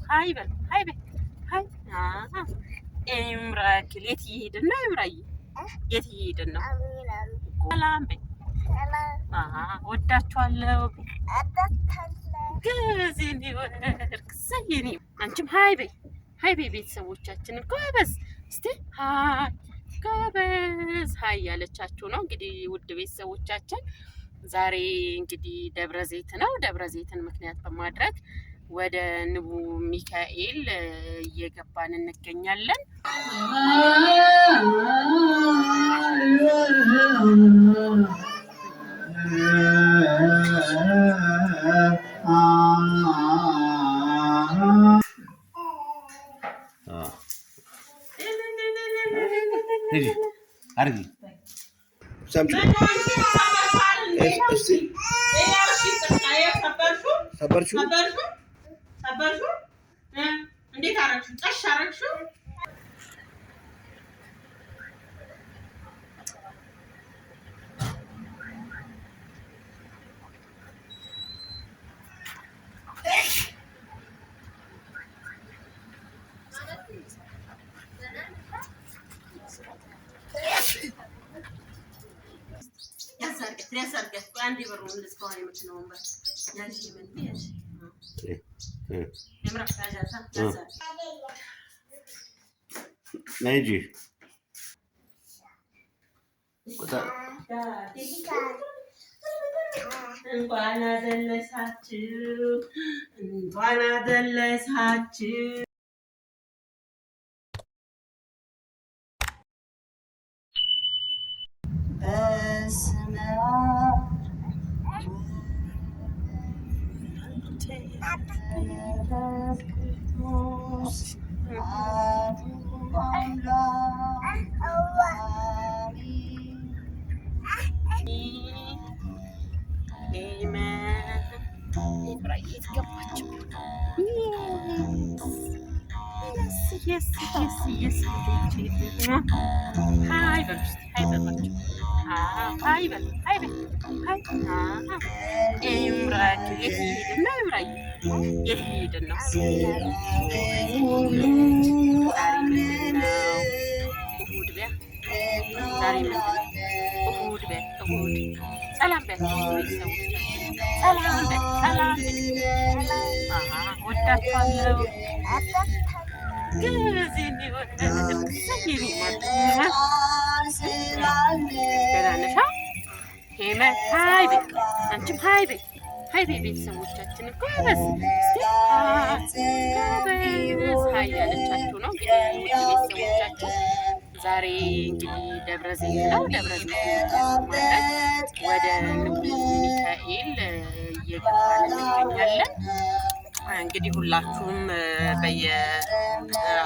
هاي بل هاي بل هاي امراك ليت يهيدنا امراي يت يهيدنا سلام بي ወዳችኋለሁ ገዚኒ ወርክ ሰይኒ አንቺም ሃይ በይ ቤተሰቦቻችን ጎበዝ እስቲ ሃይ ጎበዝ ሃይ ያለቻችሁ ነው እንግዲህ ውድ ቤተሰቦቻችን ዛሬ እንግዲህ ደብረ ዘይት ነው ደብረ ዘይትን ምክንያት በማድረግ ወደ ንቡ ሚካኤል እየገባን እንገኛለን Hadi, hadi. Sampai. Sabar su. Nanti tarik su, tarik su. Terserah, andi baru nulis kau yang macam nomor. Yang sih mentis. Yang berapa aja? Naiji. Kota. Enggak ada les hati. Yes. Hi, Imran, Yehidna. Salam be. ወዳችኋለሁ ገዚኒ ሰይኒ ማለት ሄመ ሃይ በይ አንቺም ሃይ በይ ቤተሰቦቻችን ጎበዝ እስቲ ጎበዝ ሃይ ያለቻችሁ ነው እንግዲህ ቤተሰቦቻችን ዛሬ እንግዲህ ደብረ ዘይት ነው ደብረ ዘይት ማለት ወደ ንቡ ሚካኤል እየገባን እንገኛለን እንግዲህ ሁላችሁም በየአቅራቢያችሁ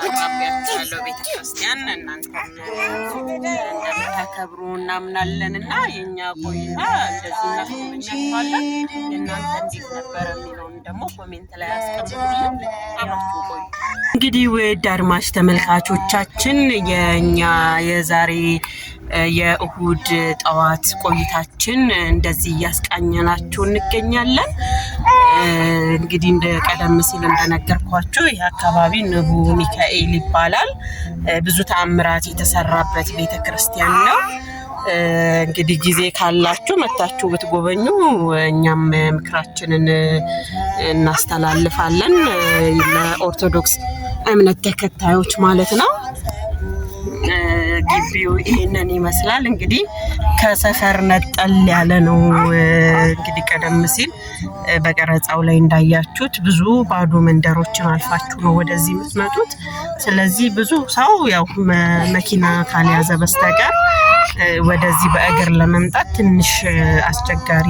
ያለው ቤተክርስቲያን እናንተም እንደምታከብሩ እናምናለንና የኛ ቆይታ እንደዚህ እናስቆምኛችኋለን የእናንተ እንዴት ነበር የሚለውን ደግሞ ኮሜንት ላይ አስቀምጡልን አብራችሁ ቆዩ እንግዲህ ውድ አድማጭ ተመልካቾቻችን የኛ የዛሬ የእሁድ ጠዋት ቆይታችን እንደዚህ ያስቃኘናችሁ እንገኛለን እንግዲህ እንደ ቀደም ሲል እንደነገርኳችሁ ይሄ አካባቢ ንቡ ሚካኤል ይባላል ብዙ ተአምራት የተሰራበት ቤተክርስቲያን ነው እንግዲህ ጊዜ ካላችሁ መታችሁ ብትጎበኙ እኛም ምክራችንን እናስተላልፋለን ለኦርቶዶክስ እምነት ተከታዮች ማለት ነው ግቢው ይሄንን ይመስላል። እንግዲህ ከሰፈር ነጠል ያለ ነው። እንግዲህ ቀደም ሲል በቀረጻው ላይ እንዳያችሁት ብዙ ባዶ መንደሮችን አልፋችሁ ነው ወደዚህ የምትመጡት። ስለዚህ ብዙ ሰው ያው መኪና ካልያዘ በስተቀር ወደዚህ በእግር ለመምጣት ትንሽ አስቸጋሪ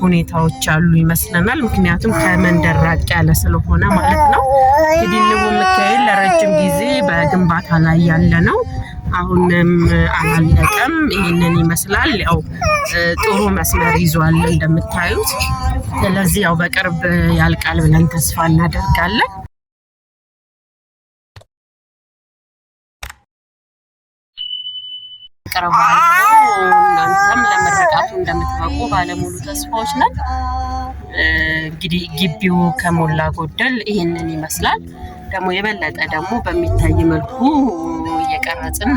ሁኔታዎች አሉ ይመስለናል። ምክንያቱም ከመንደር ራቅ ያለ ስለሆነ ማለት ነው። እንግዲህ ንቡ ሚካኤል ለረጅም ጊዜ በግንባታ ላይ ያለ ነው። አሁንም አላለቀም። ይህንን ይመስላል። ያው ጥሩ መስመር ይዟል እንደምታዩት። ስለዚህ ያው በቅርብ ያልቃል ብለን ተስፋ እናደርጋለን። ቀርቧል። እናንተም ለምርቃቱ እንደምትበቁ ባለሙሉ ተስፋዎች ነን። እንግዲህ ግቢው ከሞላ ጎደል ይሄንን ይመስላል። ደግሞ የበለጠ ደግሞ በሚታይ መልኩ እየቀረጽን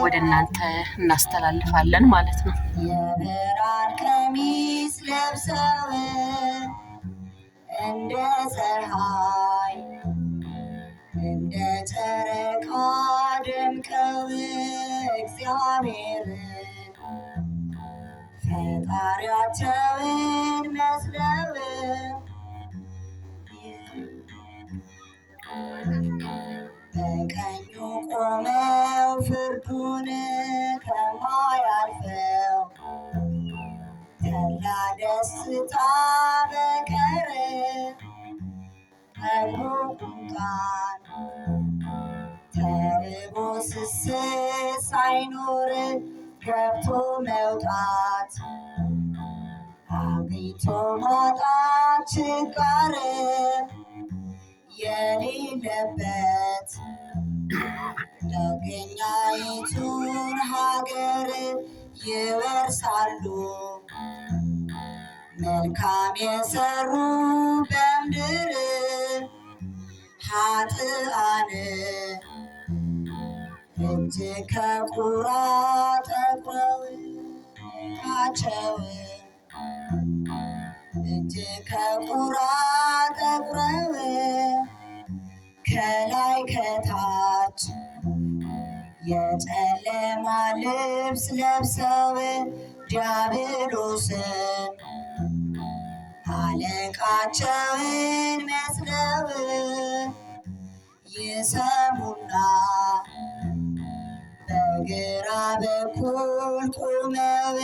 ወደ እናንተ እናስተላልፋለን ማለት ነው። የብርሃን ቀሚስ ለብሰው እንደ ፀሐይ እንደ ጨረቃ ደምቀው እግዚአብሔርን ፈጣሪያቸውን መስለው በቀኙ ቆመው ፍርዱን ከማያልፈው ተድላ ደስታ በቀር ቁምጣን ተርቦ ስስት ሳይኖር ገብቶ መውጣት አግኝቶ ማጣት ችጋር የሌለበት ደገኛይቱን ሀገር ይወርሳሉ መልካም የሰሩ በምድር ኃጥአን እጅ ከቁራ ጠቁረው እጅ ከቁራ ጠቁረው ከላይ ከታች የጨለማ ልብስ ለብሰው ዲያብሎስን አለቃቸውን መስለው ይሰሙና በግራ በኩል ቆመው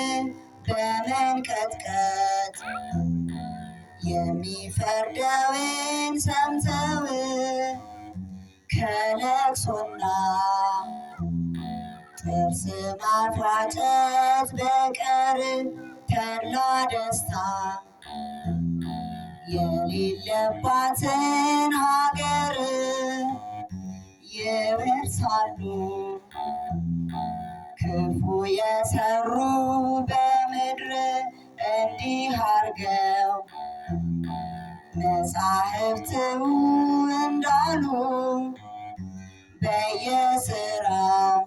በመንቀጥቀጥ የሚፈርደውን ሰምተው ከለቅሶና ጥርስ ማፋጨት በቀር ተድላ ደስታ የሌለባትን ሀገር ይወርሳሉ። ክፉ የሰሩ በምድር እንዲህ አርገው መጻሕፍት እንዳሉ በየስራው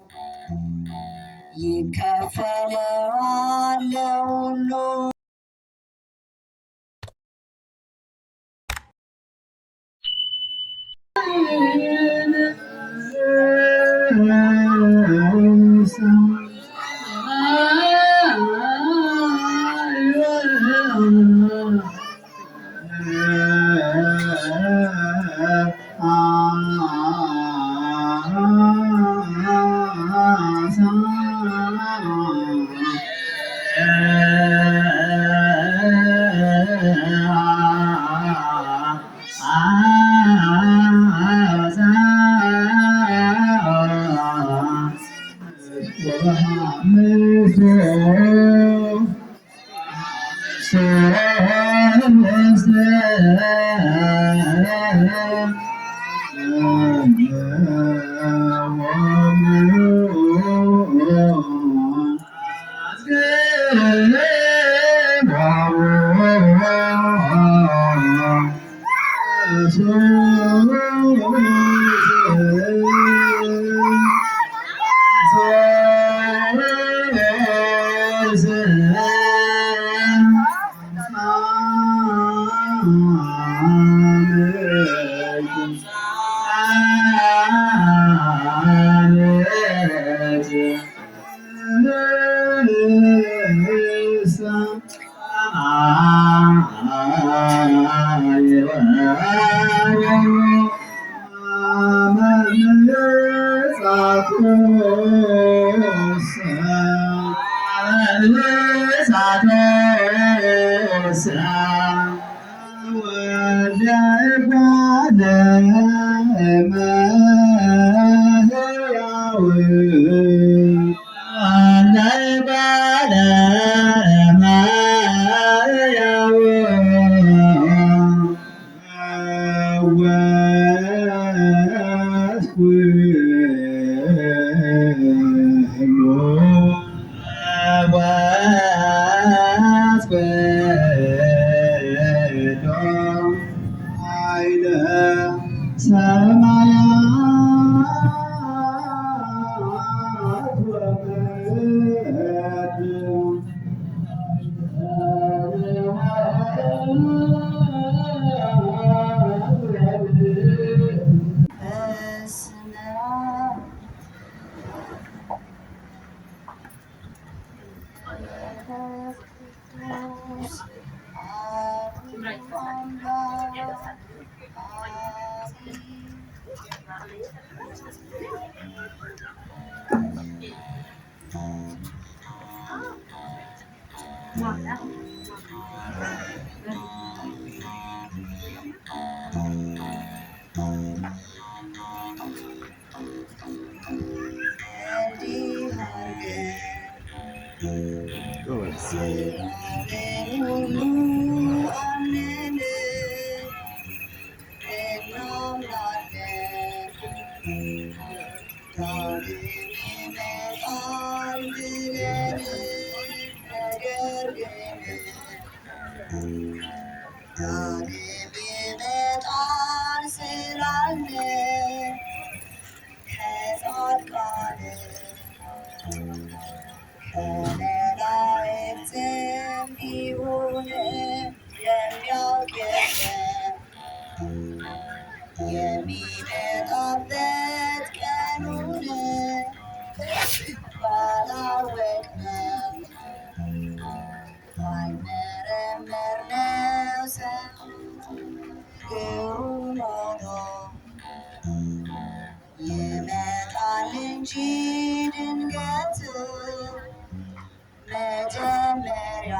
ይከፈለዋል ለሁሉ። የሚመጣበት ቀኑን ባላወቅነው ባልመረመርነው ግሩም ሆኖ ይመጣል እንጂ ድንገት መጀመሪያ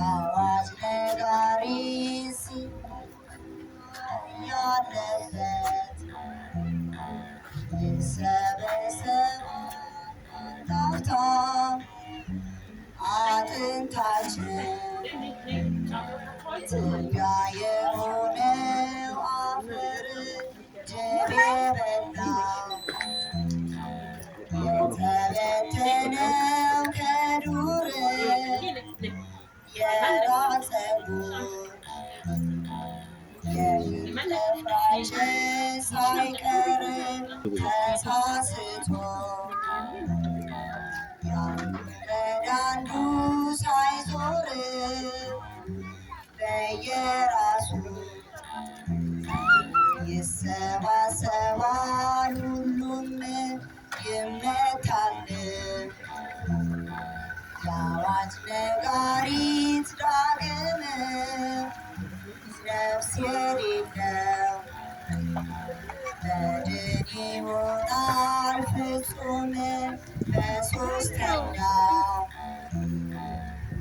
አዋጅ ነጋሪ ያለበት ይሰበሰባል ላፍታ አጥንታችን ትቢያ የሆነው አፈር ጅብ የበላው የተበተነው ከዱር የራስ ፀጉር የሚጠፋችን ሳይቀር ተሳስቶ ያንዳንዱ ሳይዞር በየራሱ ይሰባሰባል ሁሉም ይመታል። የአዋጅ ነጋሪት ዳግም ነፍስ የሌለው በድን ይሆናል ፍጹም በሦስተኛው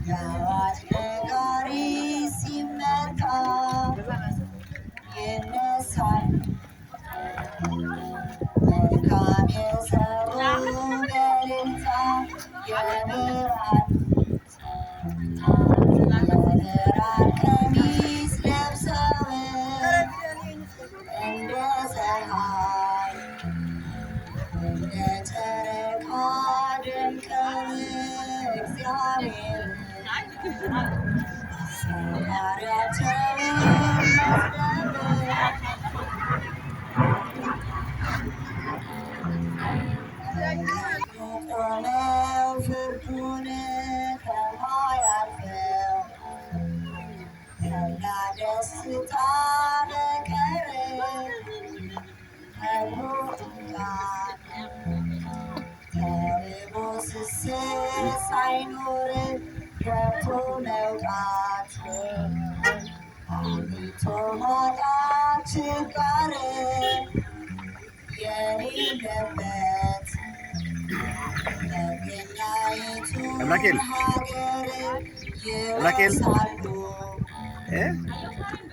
የአዋጅ ነጋሪት ሲመታ ይነሳል። መልካም የሰሩ በእልልታ የብርሃን ቀሚስ ለብሰው እንደ ፀሐይ እንደ ጨረቃ ደምቀው እግዚአብሔርን ፈጣሪያቸውን ቆመው ፍርዱን ከማያልፈው ተድላ ደስታ በቀር ከሞቱት ተርቦ ስስት ሳይኖር ገብቶ መውጣት አግኝቶ ማጣት ችጋር የሌለበት Raquel. Raquel.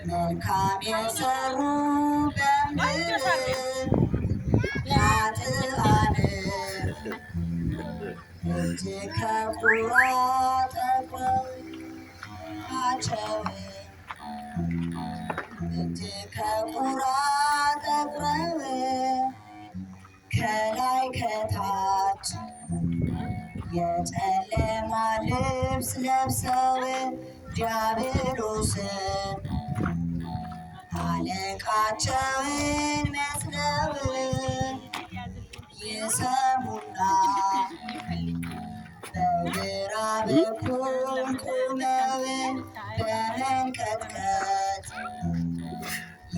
መልካም የሰሩ በምድር ኃጥአን እጅግ ከቁራ ጠጉራቸው እጅግ ከቁራ ጠጉረው ከላይ ከታች የጨለማ ልብስ ለብሰው ዲያብሎስን አለቃቸውን መስለው ይሰሙና በግራ በኩል ቆመው በመንቀጥቀጥ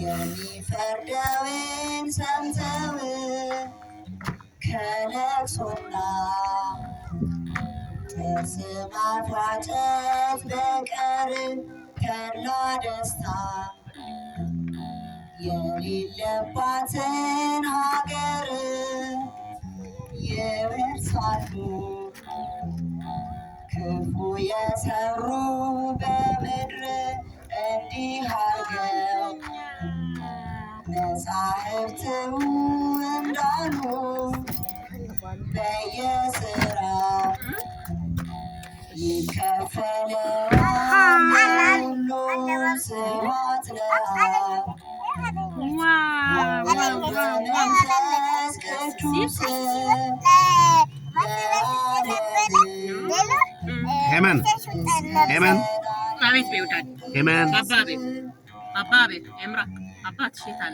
የሚፈርደውን ሰምተው ከለቅሶና ከስማት ዋጨት በቀር ተድላ ደስታ የሌለባትን ሀገር ይወርሳሉ። ክፉ የሰሩ በምድር እንዲህ አርገው መጻሕፍት እንዳሉ በየሥራው ይከፈለዋል ሁሉ ስብሐት ለአብ ወመንፈስ ቅዱስ Hemen. አቤት በይውዳል Hemen. አባቤ ኤምራ አባት ሽታል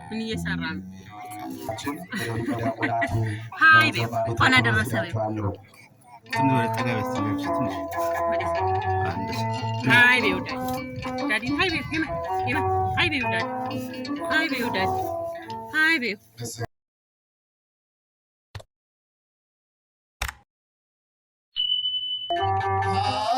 ምን እየሰራ ነው? ሃይ ቤ እንኳን አደረሰ ቤ ትንሽ ወደ ጠጋ በስቲ ትንሽ ሃይ በይውዳል ዳዲ ሃይ ቤ ሄመን ሃይ በይውዳል ሃይ በይውዳል ሃይ ቤ Oh